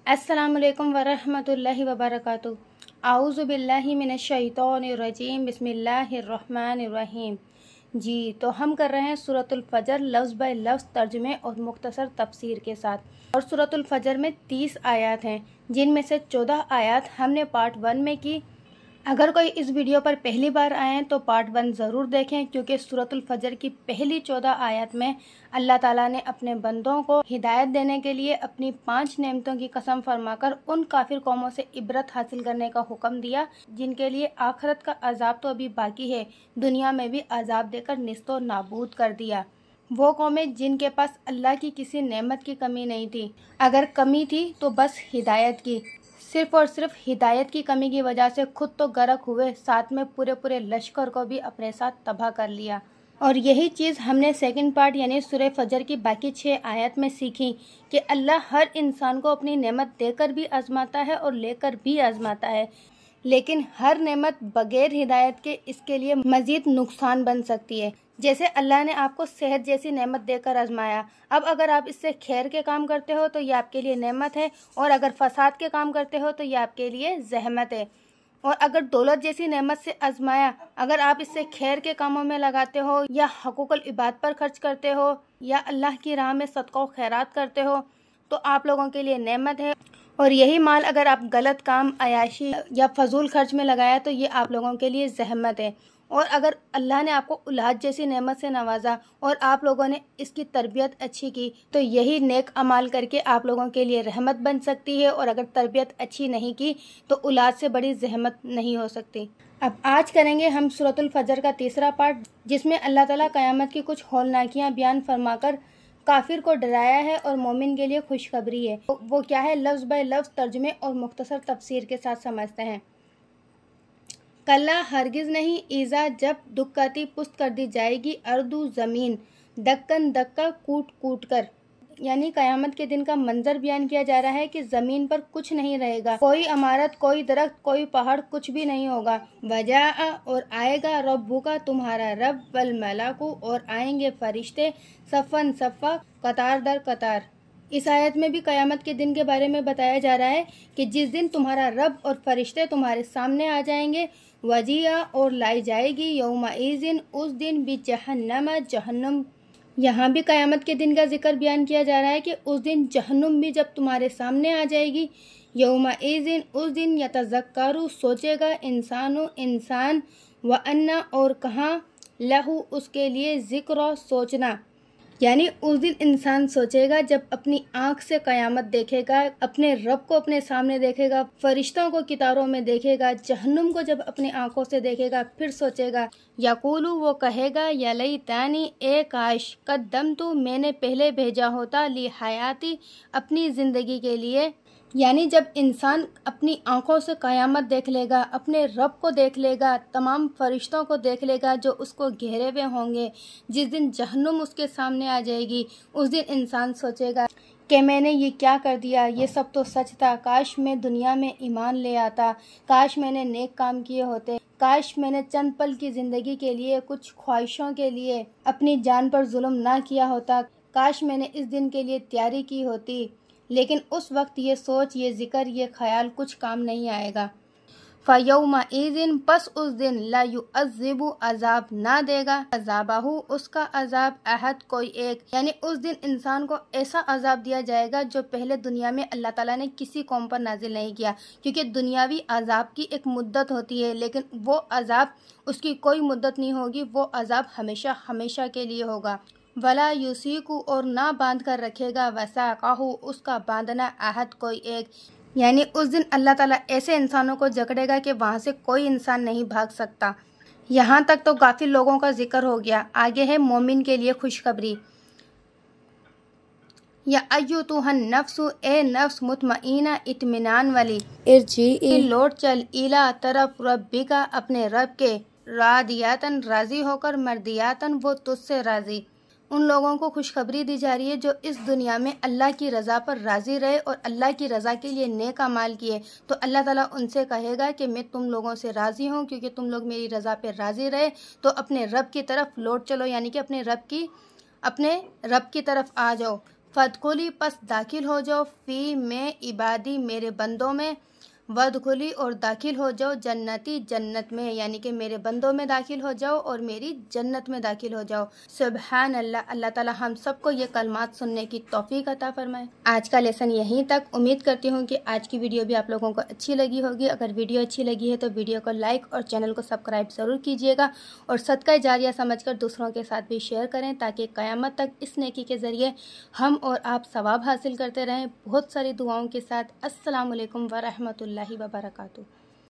अस्सलामुअलैकुम वरहमतुल्लाहि वबरकातुहू। आऊज़ु बिल्लाहि मिनश्शैतानिर्रजीम, बिस्मिल्लाहिर्रहमानिर्रहीम। जी, तो हम कर रहे हैं सूरतुल फजर लफ्ज़ बाय लफ्ज़ तर्जुमे और मुख्तसर तफसीर के साथ। और सूरतुल फजर में 30 आयत हैं, जिनमें से 14 आयत हमने पार्ट 1 में की। अगर कोई इस वीडियो पर पहली बार आए हैं तो पार्ट 1 ज़रूर देखें, क्योंकि सूरतुल फजर की पहली 14 आयत में अल्लाह ताला ने अपने बंदों को हिदायत देने के लिए अपनी 5 नेमतों की कसम फरमाकर उन काफिर कौमों से इबरत हासिल करने का हुक्म दिया, जिनके लिए आखिरत का अजाब तो अभी बाकी है, दुनिया में भी अजाब देकर निस्तो नाबूद कर दिया। वो कौमें जिनके पास अल्लाह की किसी नेमत की कमी नहीं थी, अगर कमी थी तो बस हिदायत की। सिर्फ और सिर्फ हिदायत की कमी की वजह से खुद तो गर्क हुए, साथ में पूरे पूरे लश्कर को भी अपने साथ तबाह कर लिया। और यही चीज़ हमने सेकंड पार्ट यानी सूरह फजर की बाकी 6 आयत में सीखी कि अल्लाह हर इंसान को अपनी नेमत देकर भी आजमाता है और लेकर भी आजमाता है, लेकिन हर नेमत बगैर हिदायत के इसके लिए मज़ीद नुकसान बन सकती है। जैसे अल्लाह ने आपको सेहत जैसी नेमत देकर आजमाया, अब अगर आप इससे खैर के काम करते हो तो ये आपके लिए नेमत है, और अगर फसाद के काम करते हो तो ये आपके लिए जहमत है। और अगर दौलत जैसी नेमत से आजमाया, अगर आप इससे खैर के कामों में लगाते हो या हकूक़ुल इबाद पर खर्च करते हो या अल्लाह की राह में सदका व खैरात करते हो तो आप लोगों के लिए नेमत है। और यही माल अगर आप गलत काम, अयाशी या फजूल खर्च में लगाया तो ये आप लोगों के लिए जहमत है। और अगर अल्लाह ने आपको औलाद जैसी नेमत से नवाजा और आप लोगों ने इसकी तरबियत अच्छी की तो यही नेक अमाल करके आप लोगों के लिए रहमत बन सकती है, और अगर तरबियत अच्छी नहीं की तो औलाद से बड़ी जहमत नहीं हो सकती। अब आज करेंगे हम सूरतुल फजर का तीसरा पार्ट, जिसमें अल्लाह ताला क़यामत की कुछ हौलनाकियाँ बयान फरमाकर काफिर को डराया है और मोमिन के लिए खुशखबरी है। वो क्या है, लफ्ज़ बाय लफ्ज़ तर्जुमे और मुख्तसर तफसीर के साथ समझते हैं। कल्ला हरगिज़ नहीं, ईज़ा जब दुक्काती पुस्त कर दी जाएगी अर्दू ज़मीन, दक्कन दक्का कूट कूट कर, यानी क़यामत के दिन का मंजर बयान किया जा रहा है कि ज़मीन पर कुछ नहीं रहेगा, कोई इमारत, कोई दरख्त, कोई पहाड़, कुछ भी नहीं होगा। वजाआ और आएगा रब्बु का तुम्हारा रब, वल मलाकु और आएंगे फरिश्ते, सफ़न सफ़ा, कतार दर कतार। इस आयत में भी क़यामत के दिन के बारे में बताया जा रहा है कि जिस दिन तुम्हारा रब और फरिश्ते तुम्हारे सामने आ जाएंगे। वजिया और लाई जाएगी यौमइज़िन, उस दिन भी जहन्नमा, जहन्नुम। यहाँ भी क़यामत के दिन का जिक्र बयान किया जा रहा है कि उस दिन जहन्नुम भी जब तुम्हारे सामने आ जाएगी। यौमइज़िन, उस दिन यतज़क्करु सोचेगा इंसान, व अन्ना और कहाँ, लहू उसके लिए ज़िक्र सोचना, यानी उस दिन इंसान सोचेगा जब अपनी आँख से क़यामत देखेगा, अपने रब को अपने सामने देखेगा, फरिश्तों को कितारों में देखेगा, जहन्नुम को जब अपनी आँखों से देखेगा फिर सोचेगा। यकूलू वो कहेगा, या लैतानी ए काश, कद्दमतु मैंने पहले भेजा होता, ली हयाती अपनी ज़िंदगी के लिए। यानी जब इंसान अपनी आंखों से क़यामत देख लेगा, अपने रब को देख लेगा, तमाम फरिश्तों को देख लेगा जो उसको घेरे हुए होंगे, जिस दिन जहन्नुम उसके सामने आ जाएगी, उस दिन इंसान सोचेगा कि मैंने ये क्या कर दिया, ये सब तो सच था, काश मैं दुनिया में ईमान ले आता, काश मैंने नेक काम किए होते, काश मैंने चंद पल की ज़िंदगी के लिए, कुछ ख्वाहिशों के लिए अपनी जान पर जुल्म ना किया होता, काश मैंने इस दिन के लिए तैयारी की होती। लेकिन उस वक्त ये सोच, ये जिक्र, ये ख्याल कुछ काम नहीं आएगा। फ़यौमइज़िन, बस उस दिन, ला युअज़्ज़िबु अज़ाब ना देगा, अज़ाबहु उसका अज़ाब, अहद कोई एक, यानी उस दिन इंसान को ऐसा अज़ाब दिया जाएगा जो पहले दुनिया में अल्लाह ताला ने किसी कौम पर नाजिल नहीं किया। क्योंकि दुनियावी अज़ाब की एक मुद्दत होती है, लेकिन वो अज़ाब, उसकी कोई मुद्दत नहीं होगी, वो अज़ाब हमेशा हमेशा के लिए होगा। वला युसीकु और ना बांध कर रखेगा, वसाक़हु उसका बांधना, अहद कोई एक, यानी उस दिन अल्लाह ताला ऐसे इंसानों को जकड़ेगा कि वहाँ से कोई इंसान नहीं भाग सकता। यहाँ तक तो गाफिल लोगों का जिक्र हो गया, आगे है मोमिन के लिए खुशखबरी। या अय्युतुहन नफ्सु, ए नफ्स मुतमईना इत्मीनान वाली, इरजी लौट चल, इला तरफ रब्बिका अपने रब के, रादियातन राजी होकर, मर्दियातन वो तुझसे राजी। उन लोगों को खुशखबरी दी जा रही है जो इस दुनिया में अल्लाह की रज़ा पर राज़ी रहे और अल्लाह की रज़ा के लिए नेक अमाल किए, तो अल्लाह ताला उनसे कहेगा कि मैं तुम लोगों से राज़ी हूँ, क्योंकि तुम लोग मेरी रज़ा पर राज़ी रहे, तो अपने रब की तरफ लौट चलो, यानी कि अपने रब की तरफ आ जाओ। फदखुली पस दाखिल हो जाओ, फ़ी में इबादी मेरे बंदों में, वदखुली और दाखिल हो जाओ, जन्नती जन्नत में, यानी कि मेरे बंदों में दाखिल हो जाओ और मेरी जन्नत में दाखिल हो जाओ। सुबहान अल्लाह। अल्लाह ताला हम सबको ये कलमात सुनने की तौफीक अता फरमाए। आज का लेसन यहीं तक। उम्मीद करती हूँ कि आज की वीडियो भी आप लोगों को अच्छी लगी होगी। अगर वीडियो अच्छी लगी है तो वीडियो को लाइक और चैनल को सब्सक्राइब ज़रूर कीजिएगा और सदका जारिया समझकर दूसरों के साथ भी शेयर करें ताकि क़यामत तक इस नेकी के ज़रिए हम और आप सवाब हासिल करते रहें बहुत सारी दुआओं के साथ। अस्सलामु अलैकुम व रहमतुल्लाहि व बरकातुहू।